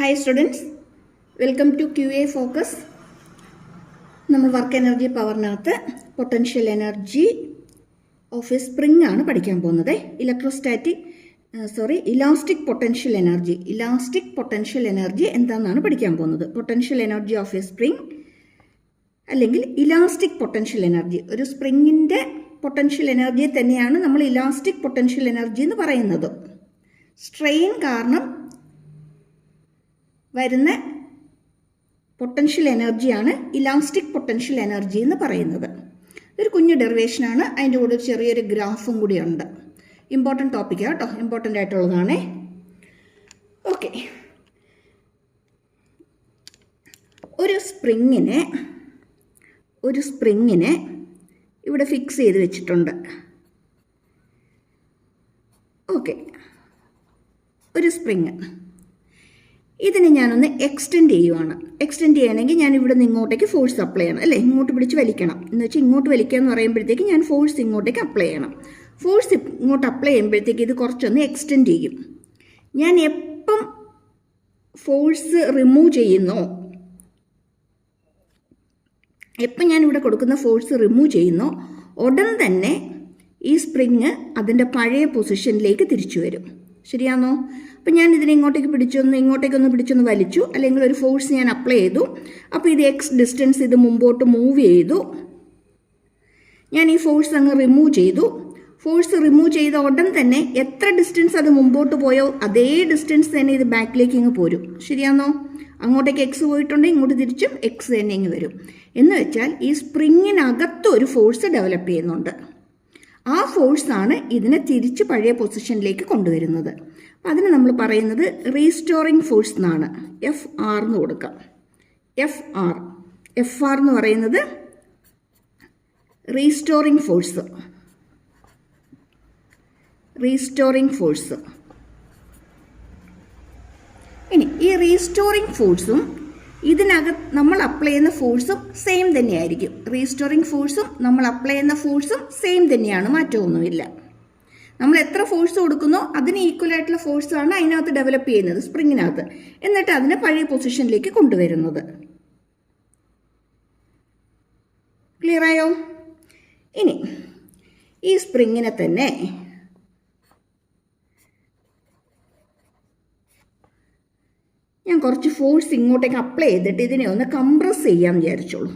Hi students, welcome to QA Focus. നമ്മൾ work energy പവറിനകത്ത് potential energy of a spring ആണ് പഠിക്കാൻ പോകുന്നത്. ഇലാസ്റ്റിക് പൊട്ടൻഷ്യൽ എനർജി എന്താണെന്നാണ് പഠിക്കാൻ പോകുന്നത്. Potential energy of a spring അല്ലെങ്കിൽ ഇലാസ്റ്റിക് പൊട്ടൻഷ്യൽ എനർജി. ഒരു സ്പ്രിങ്ങിൻ്റെ പൊട്ടൻഷ്യൽ എനർജിയെ തന്നെയാണ് നമ്മൾ ഇലാസ്റ്റിക് പൊട്ടൻഷ്യൽ എനർജി എന്ന് പറയുന്നത്. സ്ട്രെയിൻ കാരണം വരുന്ന പൊട്ടൻഷ്യൽ എനർജിയാണ് ഇലാസ്റ്റിക് പൊട്ടൻഷ്യൽ എനർജി എന്ന് പറയുന്നത്. ഒരു കുഞ്ഞു ഡെറിവേഷനാണ്, അതിൻ്റെ കൂടെ ഒരു ചെറിയൊരു ഗ്രാഫും കൂടിയുണ്ട്. ഇമ്പോർട്ടൻ്റ് ടോപ്പിക്കാണ് കേട്ടോ, ഇമ്പോർട്ടൻ്റ് ആയിട്ടുള്ളതാണേ. ഓക്കെ, ഒരു സ്പ്രിങ്ങിനെ ഇവിടെ ഫിക്സ് ചെയ്ത് വെച്ചിട്ടുണ്ട്. ഓക്കെ, ഒരു സ്പ്രിങ് ഇതിനെ ഞാനൊന്ന് എക്സ്റ്റെൻഡ് ചെയ്യുവാണ്. എക്സ്റ്റെൻഡ് ചെയ്യണമെങ്കിൽ ഞാൻ ഇവിടെ നിന്ന് ഇങ്ങോട്ടേക്ക് ഫോഴ്സ് അപ്ലൈ ചെയ്യണം, അല്ലേ? ഇങ്ങോട്ട് പിടിച്ച് വലിക്കണം എന്ന് വെച്ചാൽ ഇങ്ങോട്ട് വലിക്കുക എന്ന് പറയുമ്പോഴത്തേക്ക് ഞാൻ ഫോഴ്സ് ഇങ്ങോട്ടേക്ക് അപ്ലൈ ചെയ്യണം. ഫോഴ്സ് ഇങ്ങോട്ട് അപ്ലൈ ചെയ്യുമ്പോഴത്തേക്ക് ഇത് കുറച്ചൊന്ന് എക്സ്റ്റെൻഡ് ചെയ്യും. ഞാൻ എപ്പം ഫോഴ്സ് റിമൂവ് ചെയ്യുന്നോ, എപ്പം ഞാനിവിടെ കൊടുക്കുന്ന ഫോഴ്സ് റിമൂവ് ചെയ്യുന്നോ ഉടൻ തന്നെ ഈ സ്പ്രിങ് അതിൻ്റെ പഴയ പൊസിഷനിലേക്ക് തിരിച്ചു വരും. ശരിയാണോ? അപ്പം ഞാൻ ഇതിനെ ഇങ്ങോട്ടേക്കൊന്ന് പിടിച്ചൊന്ന് വലിച്ചു, അല്ലെങ്കിൽ ഒരു ഫോഴ്സ് ഞാൻ അപ്ലൈ ചെയ്തു. അപ്പോൾ ഇത് എക്സ് ഡിസ്റ്റൻസ് ഇത് മുമ്പോട്ട് മൂവ് ചെയ്തു. ഞാൻ ഈ ഫോഴ്സ് അങ്ങ് റിമൂവ് ചെയ്തു. ഫോഴ്സ് റിമൂവ് ചെയ്ത ഉടൻ തന്നെ എത്ര ഡിസ്റ്റൻസ് അത് മുമ്പോട്ട് പോയോ അതേ ഡിസ്റ്റൻസ് തന്നെ ഇത് ബാക്കിലേക്ക് ഇങ്ങ് പോരും. ശരിയാണോ? അങ്ങോട്ടേക്ക് എക്സ് പോയിട്ടുണ്ടെങ്കിൽ ഇങ്ങോട്ട് തിരിച്ചും എക്സ് തന്നെ ഇങ്ങ് വരും. എന്ന് വെച്ചാൽ ഈ സ്പ്രിങ്ങിനകത്ത് ഒരു ഫോഴ്സ് ഡെവലപ്പ് ചെയ്യുന്നുണ്ട്. ആ ഫോഴ്സാണ് ഇതിനെ തിരിച്ച് പഴയ പൊസിഷനിലേക്ക് കൊണ്ടുവരുന്നത്. അതിന് നമ്മൾ പറയുന്നത് റീസ്റ്റോറിങ് ഫോഴ്സ് എന്നാണ്. എഫ് ആർ എന്ന് കൊടുക്കാം. എഫ് ആർ എന്ന് പറയുന്നത് റീസ്റ്റോറിങ് ഫോഴ്സ്. ഇനി ഈ റീസ്റ്റോറിങ് ഫോഴ്സും ഇതിനകത്ത് നമ്മൾ അപ്ലൈ ചെയ്യുന്ന ഫോഴ്സും സെയിം തന്നെയായിരിക്കും. റീസ്റ്റോറിങ് ഫോഴ്സും നമ്മൾ അപ്ലൈ ചെയ്യുന്ന ഫോഴ്സും സെയിം തന്നെയാണ്, മാറ്റമൊന്നുമില്ല. നമ്മൾ എത്ര ഫോഴ്സ് കൊടുക്കുന്നോ അതിന് ഈക്വൽ ആയിട്ടുള്ള ഫോഴ്സാണ് അതിനകത്ത് ഡെവലപ്പ് ചെയ്യുന്നത്, സ്പ്രിങ്ങിനകത്ത്. എന്നിട്ട് അതിനെ പഴയ പൊസിഷനിലേക്ക് കൊണ്ടുവരുന്നത്. ക്ലിയർ ആയോ? ഇനി ഈ സ്പ്രിങ്ങിനെ തന്നെ ഞാൻ കുറച്ച് ഫോഴ്സ് ഇങ്ങോട്ടേക്ക് അപ്ലൈ ചെയ്തിട്ട് ഇതിനെ ഒന്ന് കംപ്രസ് ചെയ്യാമെന്ന് വിചാരിച്ചോളൂ.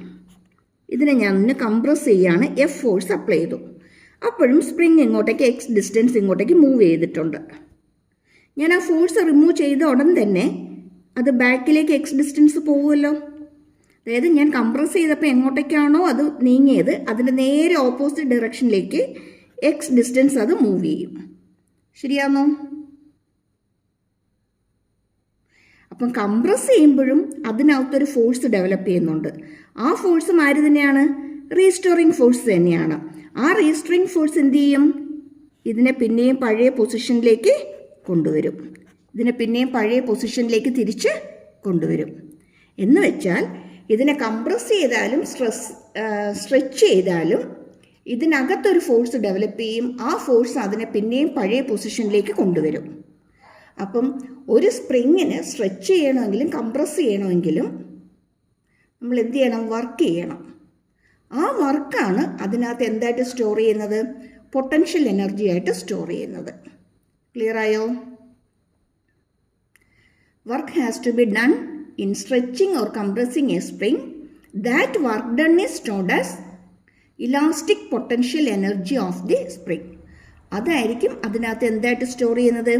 ഇതിനെ ഞാൻ ഒന്ന് കംപ്രസ് ചെയ്യാണ്. എഫ് ഫോഴ്സ് അപ്ലൈ ചെയ്തു. അപ്പോഴും സ്പ്രിങ് ഇങ്ങോട്ടേക്ക് എക്സ് ഡിസ്റ്റൻസ് ഇങ്ങോട്ടേക്ക് മൂവ് ചെയ്തിട്ടുണ്ട്. ഞാൻ ആ ഫോഴ്സ് റിമൂവ് ചെയ്ത ഉടൻ തന്നെ അത് ബാക്കിലേക്ക് എക്സ് ഡിസ്റ്റൻസ് പോകുമല്ലോ. അതായത് ഞാൻ കംപ്രസ് ചെയ്തപ്പോൾ എങ്ങോട്ടേക്കാണോ അത് നീങ്ങിയത് അതിൻ്റെ നേരെ ഓപ്പോസിറ്റ് ഡയറക്ഷനിലേക്ക് എക്സ് ഡിസ്റ്റൻസ് അത് മൂവ് ചെയ്യും. ശരിയാണോ? അപ്പം കംപ്രസ് ചെയ്യുമ്പോഴും അതിനകത്തൊരു ഫോഴ്സ് ഡെവലപ്പ് ചെയ്യുന്നുണ്ട്. ആ ഫോഴ്സും ആര് തന്നെയാണ്? റീസ്റ്റോറിങ് ഫോഴ്സ് തന്നെയാണ്. ആ റീസ്റ്റോറിങ് ഫോഴ്സ് എന്ത് ചെയ്യും? ഇതിനെ പിന്നെയും പഴയ പൊസിഷനിലേക്ക് കൊണ്ടുവരും. തിരിച്ച് കൊണ്ടുവരും. എന്ന് വെച്ചാൽ ഇതിനെ കംപ്രസ് ചെയ്താലും സ്ട്രെച്ച് ചെയ്താലും ഇതിനകത്തൊരു ഫോഴ്സ് ഡെവലപ്പ് ചെയ്യും. ആ ഫോഴ്സ് അതിനെ പിന്നെയും പഴയ പൊസിഷനിലേക്ക് കൊണ്ടുവരും. അപ്പം ഒരു സ്പ്രിങ്ങിന് സ്ട്രെച്ച് ചെയ്യണമെങ്കിലും കംപ്രസ് ചെയ്യണമെങ്കിലും നമ്മൾ എന്ത് ചെയ്യണം? വർക്ക് ചെയ്യണം. ആ വർക്കാണ് അതിനകത്ത് എന്തായിട്ട് സ്റ്റോർ ചെയ്യുന്നത്? പൊട്ടൻഷ്യൽ എനർജി ആയിട്ട് സ്റ്റോർ ചെയ്യുന്നത്. ക്ലിയർ ആയോ? Work has to be done in stretching or compressing a spring. That work done is stored as elastic potential energy of the spring. അതായിരിക്കും അതിനകത്ത് എന്തായിട്ട് സ്റ്റോർ ചെയ്യുന്നത്?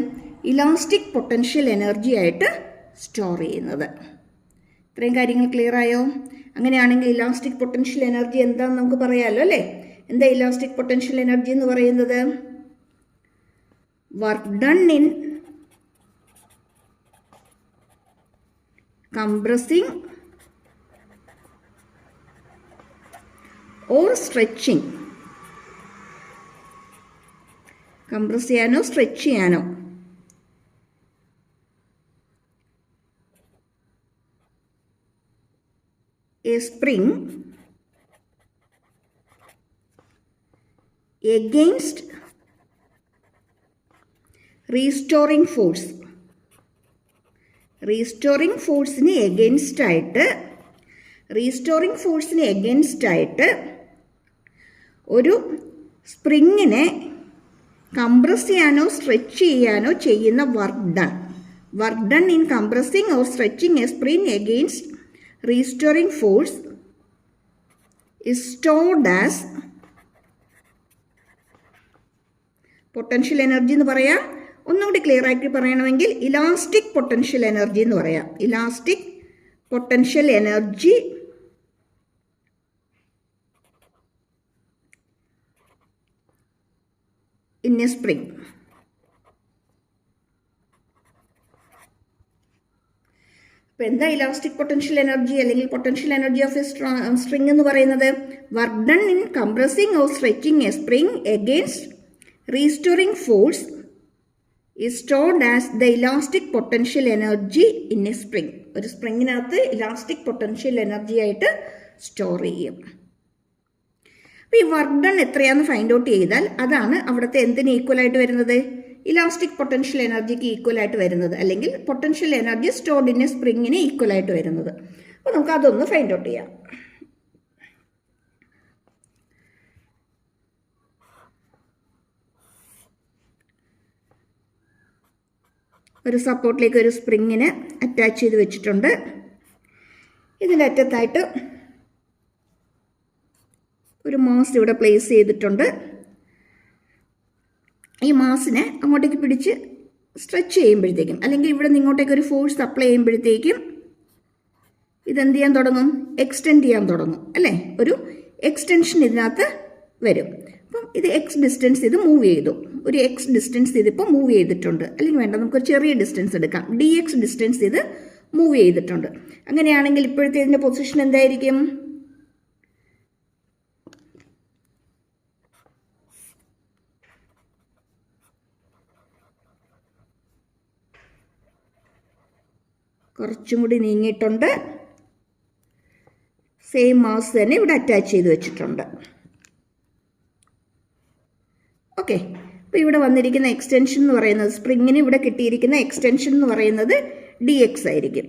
ഇലാസ്റ്റിക് പൊട്ടൻഷ്യൽ എനർജി ആയിട്ട് store ചെയ്യുന്നത്. ഇത്രയും കാര്യങ്ങൾ ക്ലിയർ ആയോ? അങ്ങനെയാണെങ്കിൽ ഇലാസ്റ്റിക് പൊട്ടൻഷ്യൽ എനർജി എന്താണെന്ന് നമുക്ക് പറയാമല്ലോ, അല്ലേ? എന്താ ഇലാസ്റ്റിക് പൊട്ടൻഷ്യൽ എനർജി എന്ന് പറയുന്നത്? Work done in compressing or stretching. Compress ചെയ്യാനോ സ്ട്രെച്ച് ചെയ്യാനോ a spring against restoring force restoring ഫോഴ്സിന് എഗെയിൻസ്റ്റ് ആയിട്ട് ഒരു സ്പ്രിങ്ങിനെ കംപ്രസ് ചെയ്യാനോ സ്ട്രെച്ച് ചെയ്യാനോ ചെയ്യുന്ന work done in compressing or stretching a spring against restoring force is stored as potential energy എന്ന് പറയാം. ഒന്നുകൂടി ക്ലിയർ ആക്കി പറയണമെങ്കിൽ ഇലാസ്റ്റിക് പൊട്ടൻഷ്യൽ എനർജി എന്ന് പറയാം. Elastic potential energy in a spring. അപ്പോൾ എന്താ ഇലാസ്റ്റിക് പൊട്ടൻഷ്യൽ എനർജി അല്ലെങ്കിൽ potential energy of A string എന്ന് പറയുന്നത്? Work done in compressing or stretching A spring against restoring force is stored as the elastic potential energy in a spring. ഒരു സ്പ്രിങ്ങിനകത്ത് elastic potential energy ആയിട്ട് store ചെയ്യും. അപ്പോൾ ഈ work done എത്രയാണെന്ന് find out ചെയ്താൽ അതാണ് അവിടുത്തെ എന്തിന് ഈക്വൽ ആയിട്ട് വരുന്നത്? ഇലാസ്റ്റിക് പൊട്ടൻഷ്യൽ എനർജിക്ക് ഈക്വൽ ആയിട്ട് വരുന്നത്, അല്ലെങ്കിൽ potential energy stored in a സ്പ്രിങ്ങിന് ഈക്വൽ ആയിട്ട് വരുന്നത്. അപ്പോൾ നമുക്ക് അതൊന്ന് ഫൈൻഡ് ഔട്ട് ചെയ്യാം. ഒരു സപ്പോർട്ടിലേക്ക് ഒരു സ്പ്രിങ്ങിന് അറ്റാച്ച് ചെയ്ത് വെച്ചിട്ടുണ്ട്. ഇതിൻ്റെ അറ്റത്തായിട്ട് ഒരു മാസ് ഇവിടെ പ്ലേസ് ചെയ്തിട്ടുണ്ട്. ഈ മാസിനെ അങ്ങോട്ടേക്ക് പിടിച്ച് സ്ട്രെച്ച് ചെയ്യുമ്പോഴത്തേക്കും, അല്ലെങ്കിൽ ഇവിടെ നിന്ന് ഇങ്ങോട്ടേക്ക് ഒരു ഫോഴ്സ് അപ്ലൈ ചെയ്യുമ്പോഴത്തേക്കും ഇതെന്ത് ചെയ്യാൻ തുടങ്ങും? എക്സ്റ്റെൻഡ് ചെയ്യാൻ തുടങ്ങും അല്ലേ? ഒരു എക്സ്റ്റൻഷൻ ഇതിനകത്ത് വരും. അപ്പം ഇത് എക്സ് ഡിസ്റ്റൻസ് ഇത് മൂവ് ചെയ്തു. ഒരു എക്സ് ഡിസ്റ്റൻസ് ഇതിപ്പോൾ മൂവ് ചെയ്തിട്ടുണ്ട്. അല്ലെങ്കിൽ വേണ്ട, നമുക്കൊരു ചെറിയ ഡിസ്റ്റൻസ് എടുക്കാം. ഡി എക്സ് ഡിസ്റ്റൻസ് ഇത് മൂവ് ചെയ്തിട്ടുണ്ട്. അങ്ങനെയാണെങ്കിൽ ഇപ്പോഴത്തെ ഇതിൻ്റെ പൊസിഷൻ എന്തായിരിക്കും? കുറച്ചും കൂടി നീങ്ങിയിട്ടുണ്ട്. സെയിം മാസ് തന്നെ ഇവിടെ അറ്റാച്ച് ചെയ്ത് വെച്ചിട്ടുണ്ട്. ഓക്കെ, അപ്പോൾ ഇവിടെ വന്നിരിക്കുന്ന എക്സ്റ്റൻഷൻ എന്ന് പറയുന്നത്, സ്പ്രിങ്ങിന് ഇവിടെ കിട്ടിയിരിക്കുന്ന എക്സ്റ്റൻഷൻ എന്ന് പറയുന്നത് ഡി എക്സ് ആയിരിക്കും.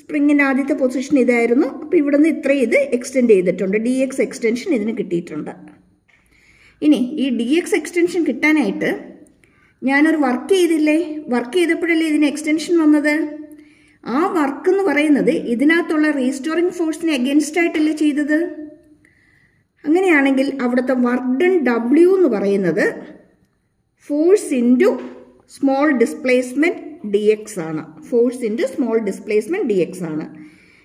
സ്പ്രിങ്ങിൻ്റെ ആദ്യത്തെ പൊസിഷൻ ഇതായിരുന്നു. അപ്പോൾ ഇവിടെ നിന്ന് ഇത്രയും ഇത് എക്സ്റ്റെൻഡ് ചെയ്തിട്ടുണ്ട്. ഡി എക്സ് എക്സ്റ്റൻഷൻ ഇതിന് കിട്ടിയിട്ടുണ്ട്. ഇനി ഈ ഡി എക്സ് എക്സ്റ്റൻഷൻ കിട്ടാനായിട്ട് ഞാനൊരു വർക്ക് ചെയ്തില്ലേ? വർക്ക് ചെയ്തപ്പോഴല്ലേ ഇതിന് എക്സ്റ്റൻഷൻ വന്നത്? ആ വർക്ക് എന്ന് പറയുന്നത് ഇതിനകത്തുള്ള റീസ്റ്റോറിംഗ് ഫോഴ്സിന് എഗെയിൻസ്റ്റ് ആയിട്ടല്ലേ ചെയ്തത്? അങ്ങനെയാണെങ്കിൽ അവിടുത്തെ വർക്ക് ഡൺ ഡബ്ല്യു എന്ന് പറയുന്നത് force into small displacement d X ആണ്. Force into small displacement d X ആണ്.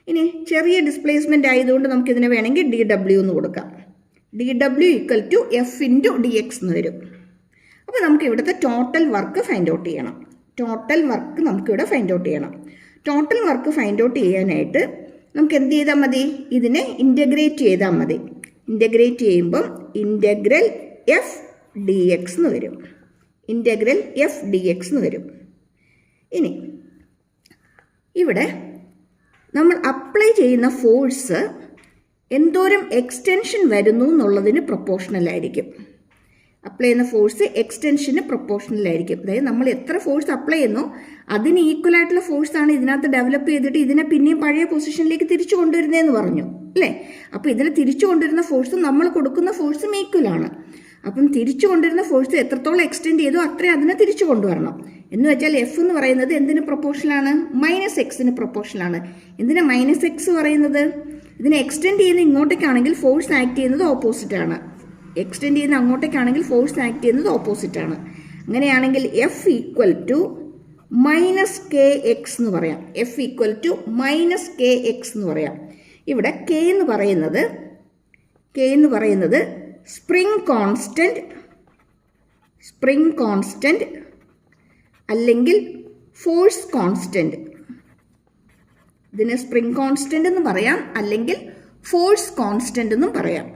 ഇനി ചെറിയ ഡിസ്പ്ലേസ്മെൻറ്റ് ആയതുകൊണ്ട് നമുക്കിതിനെ വേണമെങ്കിൽ ഡി ഡബ്ല്യു എന്ന് കൊടുക്കാം. D W equal to F into D X എന്ന് വരും. അപ്പോൾ നമുക്ക് ഇവിടുത്തെ ടോട്ടൽ വർക്ക് ഫൈൻഡ് ഔട്ട് ചെയ്യണം. ടോട്ടൽ വർക്ക് നമുക്കിവിടെ ഫൈൻഡ് ഔട്ട് ചെയ്യണം. ടോട്ടൽ വർക്ക് ഫൈൻഡ് ഔട്ട് ചെയ്യാനായിട്ട് നമുക്ക് എന്ത് ചെയ്താൽ മതി? ഇതിനെ ഇൻ്റഗ്രേറ്റ് ചെയ്താൽ മതി. ഇൻ്റഗ്രേറ്റ് ചെയ്യുമ്പം ഇൻ്റഗ്രൽ എഫ് ഡി എക്സ് എന്ന് വരും. ഇൻ്റഗ്രൽ എഫ് ഡി എക്സ് എന്ന് വരും. ഇനി ഇവിടെ നമ്മൾ അപ്ലൈ ചെയ്യുന്ന ഫോഴ്സ് എന്തോരം എക്സ്റ്റൻഷൻ വരുന്നു എന്നുള്ളതിന് പ്രൊപ്പോർഷണലായിരിക്കും. അപ്ലൈ ചെയ്യുന്ന ഫോഴ്സ് എക്സ്റ്റൻഷന് പ്രൊപ്പോർഷണലായിരിക്കും. അതായത് നമ്മൾ എത്ര ഫോഴ്സ് അപ്ലൈ ചെയ്യുന്നോ അതിന് ഈക്വൽ ആയിട്ടുള്ള ഫോഴ്സാണ് ഇതിനകത്ത് ഡെവലപ്പ് ചെയ്തിട്ട് ഇതിനെ പിന്നെയും പഴയ പൊസിഷനിലേക്ക് തിരിച്ചു കൊണ്ടുവരുന്നതെന്ന് പറഞ്ഞു അല്ലേ? അപ്പോൾ ഇതിനെ തിരിച്ചു കൊണ്ടുവരുന്ന ഫോഴ്സും നമ്മൾ കൊടുക്കുന്ന ഫോഴ്സും ഈക്വലാണ്. അപ്പം തിരിച്ചു കൊണ്ടുവരുന്ന ഫോഴ്സ് എത്രത്തോളം എക്സ്റ്റെൻഡ് ചെയ്തോ അത്രയും അതിനെ തിരിച്ചു കൊണ്ടുവരണം. എന്ന് വെച്ചാൽ എഫ് എന്ന് പറയുന്നത് എന്തിന് പ്രൊപ്പോർഷനാണ്? മൈനസ് എക്സിന് പ്രൊപ്പോർഷനാണ്. എന്തിനാ മൈനസ് എക്സ് പറയുന്നത്? ഇതിനെ എക്സ്റ്റെൻഡ് ചെയ്യുന്ന ഇങ്ങോട്ടേക്കാണെങ്കിൽ ഫോഴ്സ് ആക്ട് ചെയ്യുന്നത് ഓപ്പോസിറ്റാണ്. എക്സ്റ്റെൻഡ് ചെയ്യുന്ന അങ്ങോട്ടേക്കാണെങ്കിൽ ഫോഴ്സ് ആക്ട് ചെയ്യുന്നത് ഓപ്പോസിറ്റാണ്. അങ്ങനെയാണെങ്കിൽ F equal to minus K X എന്ന് പറയാം. F equal to minus K X എന്ന് പറയാം. ഇവിടെ കെ എന്ന് പറയുന്നത് സ്പ്രിംഗ് കോൺസ്റ്റന്റ് അല്ലെങ്കിൽ ഫോഴ്സ് കോൺസ്റ്റന്റ്. ഇതിനെ സ്പ്രിംഗ് കോൺസ്റ്റന്റ് എന്ന് പറയാം, അല്ലെങ്കിൽ ഫോഴ്സ് കോൺസ്റ്റന്റ് എന്നും പറയാം.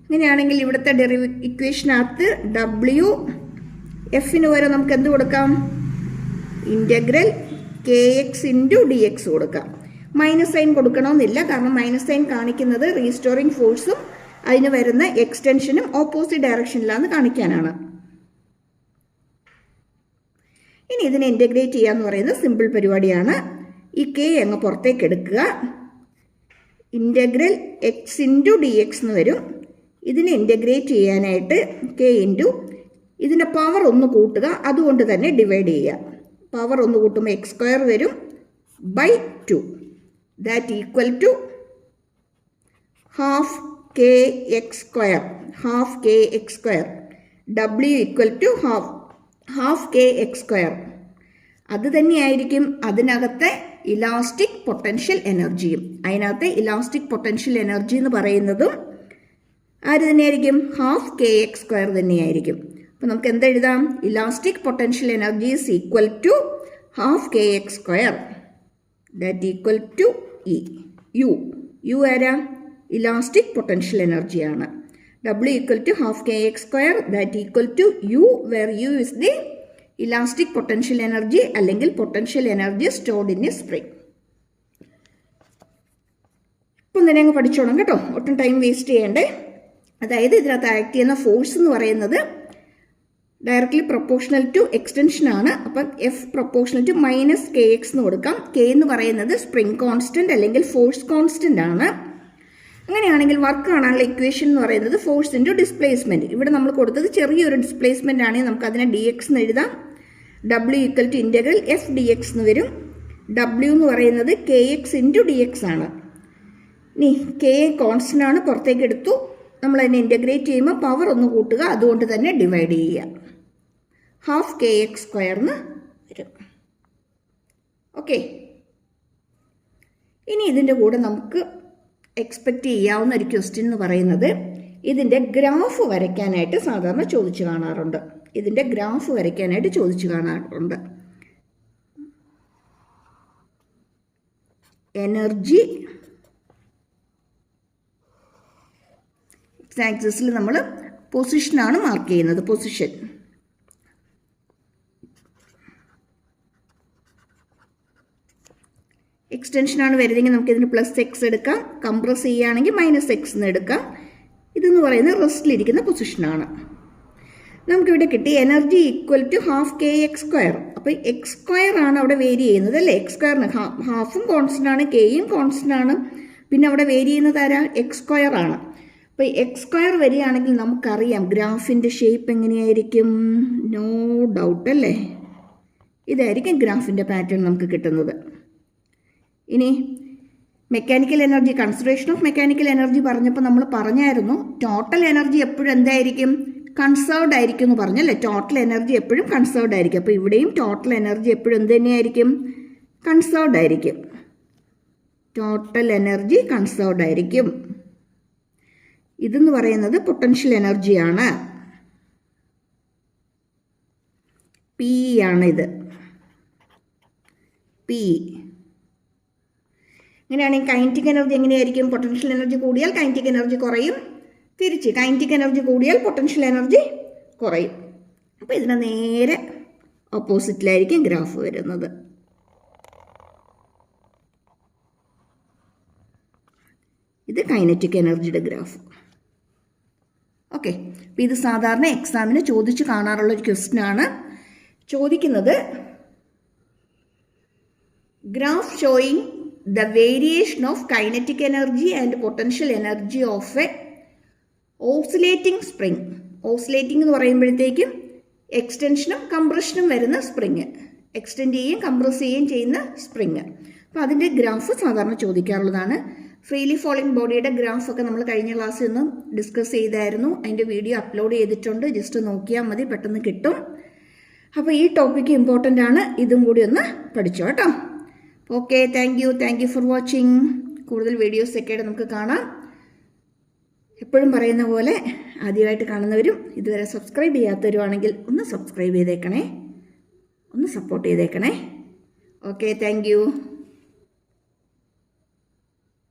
അങ്ങനെയാണെങ്കിൽ ഇവിടുത്തെ ഇക്വേഷനകത്ത് ഡബ്ല്യു എഫിന് വരെ നമുക്ക് എന്ത് കൊടുക്കാം? Integral K X into D X കൊടുക്കാം. മൈനസ് സൈൻ കൊടുക്കണമെന്നില്ല, കാരണം മൈനസ് സൈൻ കാണിക്കുന്നത് റീസ്റ്റോറിംഗ് ഫോഴ്സും അതിന് വരുന്ന എക്സ്റ്റൻഷനും ഓപ്പോസിറ്റ് ഡയറക്ഷനിലാണെന്ന് കാണിക്കാനാണ്. ഇനി ഇതിനെ ഇൻ്റഗ്രേറ്റ് ചെയ്യുക എന്ന് പറയുന്നത് സിമ്പിൾ പരിപാടിയാണ്. ഈ കെ അങ്ങ് പുറത്തേക്ക് എടുക്കുക. Integral X into D X എന്ന് വരും. ഇതിനെ ഇൻ്റഗ്രേറ്റ് ചെയ്യാനായിട്ട് കെ ഇൻറ്റു ഇതിൻ്റെ പവർ ഒന്ന് കൂട്ടുക, അതുകൊണ്ട് തന്നെ ഡിവൈഡ് ചെയ്യുക. പവർ ഒന്ന് കൂട്ടുമ്പോൾ എക്സ് സ്ക്വയർ വരും by 2. That equal to half K X square. Half K X square. W equal to half K X square. അത് തന്നെയായിരിക്കും അതിനകത്തെ ഇലാസ്റ്റിക് പൊട്ടൻഷ്യൽ എനർജിയും. അതിനകത്തെ ഇലാസ്റ്റിക് പൊട്ടൻഷ്യൽ എനർജി എന്ന് പറയുന്നതും ആര് തന്നെയായിരിക്കും? ഹാഫ് കെ എക്സ് സ്ക്വയർ തന്നെയായിരിക്കും. അപ്പോൾ നമുക്ക് എന്തെഴുതാം? Elastic potential energy is equal to half K X square. That equal to E. U ആരാ? ഇലാസ്റ്റിക് പൊട്ടൻഷ്യൽ എനർജിയാണ്. W equal to half K X square. That equal to U, where U is the elastic potential energy അല്ലെങ്കിൽ potential energy stored in a spring. ഇപ്പം തന്നെ അങ്ങ് പഠിച്ചോണം കേട്ടോ, ഒട്ടും time waste ചെയ്യണ്ടേ. അതായത് ഇതിനകത്ത് ആക്ട് ചെയ്യുന്ന ഫോഴ്സ് എന്ന് പറയുന്നത് ഡയറക്ട്ലി പ്രൊപ്പോർഷണൽ ടു എക്സ്റ്റൻഷൻ ആണ്. അപ്പം F proportional to minus K X എന്ന് കൊടുക്കാം. കെ എന്ന് പറയുന്നത് സ്പ്രിംഗ് കോൺസ്റ്റന്റ് അല്ലെങ്കിൽ ഫോഴ്സ് കോൺസ്റ്റന്റ് ആണ്. അങ്ങനെയാണെങ്കിൽ വർക്ക് കാണാനുള്ള ഇക്വേഷൻ എന്ന് പറയുന്നത് ഫോഴ്സ് ഇൻറ്റു ഡിസ്പ്ലേസ്മെൻറ്റ്. ഇവിടെ നമ്മൾ കൊടുത്തത് ചെറിയൊരു ഡിസ്പ്ലേസ്മെൻ്റ് ആണെങ്കിൽ നമുക്ക് അതിനെ ഡി എക്സ് എന്ന് എഴുതാം. W equal to integral F D X എന്ന് വരും. ഡബ്ല്യു എന്ന് പറയുന്നത് K X into D X ആണ്. ഇനി കെ കോൺസ്റ്റൻ്റ് ആണ്, പുറത്തേക്ക് എടുത്തു. നമ്മൾ അതിനെ ഇൻ്റഗ്രേറ്റ് ചെയ്യുമ്പോൾ പവർ ഒന്ന് കൂട്ടുക, അതുകൊണ്ട് തന്നെ ഡിവൈഡ് ചെയ്യുക. ഹാഫ് കെ എക്സ് സ്ക്വയർന്ന് വരും. ഓക്കെ, ഇനി ഇതിൻ്റെ കൂടെ നമുക്ക് എക്സ്പെക്റ്റ് ചെയ്യാവുന്ന ഒരു ക്വസ്റ്റ്യൻ എന്ന് പറയുന്നത് ഇതിൻ്റെ ഗ്രാഫ് വരയ്ക്കാനായിട്ട് സാധാരണ ചോദിച്ചു കാണാറുണ്ട്. എനർജി എക്സ് ആക്സിസിൽ നമ്മൾ പൊസിഷനാണ് മാർക്ക് ചെയ്യുന്നത്. പൊസിഷൻ എക്സ്റ്റൻഷനാണ് വരുന്നതെങ്കിൽ നമുക്ക് ഇതിന് പ്ലസ് എക്സ് എടുക്കാം. കംപ്രസ് ചെയ്യുകയാണെങ്കിൽ മൈനസ് എക്സ് എന്ന് എടുക്കാം. ഇതെന്ന് പറയുന്നത് റെസ്റ്റിലിരിക്കുന്ന പൊസിഷനാണ്. നമുക്കിവിടെ കിട്ടി energy equal to half K X square. അപ്പോൾ എക്സ് സ്ക്വയർ ആണ് അവിടെ വേരി ചെയ്യുന്നത് അല്ലേ? എക്സ് സ്ക്വയറിന് ഹാഫും കോൺസ്റ്റൻ്റ് ആണ്, കെയും കോൺസ്റ്റൻ്റ് ആണ്. പിന്നെ അവിടെ വേരി ചെയ്യുന്നത് ആരാ? എക്സ് സ്ക്വയർ ആണ്. അപ്പോൾ എക്സ് സ്ക്വയർ വരികയാണെങ്കിൽ നമുക്കറിയാം ഗ്രാഫിൻ്റെ ഷേപ്പ് എങ്ങനെയായിരിക്കും. നോ ഡൗട്ട് അല്ലേ? ഇതായിരിക്കും ഗ്രാഫിൻ്റെ പാറ്റേൺ നമുക്ക് കിട്ടുന്നത്. ഇനി mechanical energy, conservation of mechanical energy പറഞ്ഞപ്പോൾ നമ്മൾ പറഞ്ഞായിരുന്നു ടോട്ടൽ എനർജി എപ്പോഴും എന്തായിരിക്കും? കൺസേർവ്ഡ് ആയിരിക്കും എന്ന് പറഞ്ഞല്ലേ? ടോട്ടൽ എനർജി എപ്പോഴും കൺസേർവ്ഡ് ആയിരിക്കും. അപ്പോൾ ഇവിടെയും ടോട്ടൽ എനർജി എപ്പോഴും എന്ത് തന്നെയായിരിക്കും? കൺസേർവ്ഡ് ആയിരിക്കും. ടോട്ടൽ എനർജി കൺസേർവ്ഡ് ആയിരിക്കും. ഇതെന്ന് പറയുന്നത് പൊട്ടൻഷ്യൽ എനർജിയാണ്. പി ആണ് ഇത്. പി ഇങ്ങനെയാണെങ്കിൽ കൈനറ്റിക് എനർജി എങ്ങനെയായിരിക്കും? പൊട്ടൻഷ്യൽ എനർജി കൂടിയാൽ കൈനറ്റിക് എനർജി കുറയും, തിരിച്ച് കൈനറ്റിക് എനർജി കൂടിയാൽ പൊട്ടൻഷ്യൽ എനർജി കുറയും. അപ്പോൾ ഇതിന് നേരെ ഓപ്പോസിറ്റിലായിരിക്കും ഗ്രാഫ് വരുന്നത്. ഇത് കൈനറ്റിക് എനർജിയുടെ ഗ്രാഫ്. ഓക്കെ, അപ്പോൾ ഇത് സാധാരണ എക്സാമിന് ചോദിച്ച് കാണാറുള്ള ഒരു ക്വസ്റ്റ്യൻ ആണ്. ചോദിക്കുന്നത് graph showing the variation of kinetic energy and potential energy of a oscillating spring. Oscillating എന്ന് പറയുമ്പോഴത്തേക്കും എക്സ്റ്റൻഷനും കംപ്രഷനും വരുന്ന സ്പ്രിങ്, എക്സ്റ്റെൻഡ് ചെയ്യുകയും കംപ്രസ് ചെയ്യുകയും ചെയ്യുന്ന സ്പ്രിങ്. അപ്പോൾ അതിൻ്റെ ഗ്രാഫ് സാധാരണ ചോദിക്കാറുള്ളതാണ്. ഫ്രീലി ഫോളിംഗ് ബോഡിയുടെ ഗ്രാഫൊക്കെ നമ്മൾ കഴിഞ്ഞ ക്ലാസ്സിൽ നിന്ന് ഡിസ്കസ് ചെയ്തായിരുന്നു. അതിൻ്റെ വീഡിയോ അപ്ലോഡ് ചെയ്തിട്ടുണ്ട്, ജസ്റ്റ് നോക്കിയാൽ മതി, പെട്ടെന്ന് കിട്ടും. അപ്പോൾ ഈ ടോപ്പിക്ക് ഇമ്പോർട്ടൻ്റ് ആണ്, ഇതും കൂടി ഒന്ന് പഠിച്ചോ കേട്ടോ. Okay, thank you for watching. കൂടുതൽ വീഡിയോസൊക്കെ ആയിട്ട് നമുക്ക് കാണാം. എപ്പോഴും പറയുന്ന പോലെ ആദ്യമായിട്ട് കാണുന്നവരും ഇതുവരെ സബ്സ്ക്രൈബ് ചെയ്യാത്തവരുമാണെങ്കിൽ ഒന്ന് സബ്സ്ക്രൈബ് ചെയ്തേക്കണേ, ഒന്ന് സപ്പോർട്ട് ചെയ്തേക്കണേ. Okay, thank you.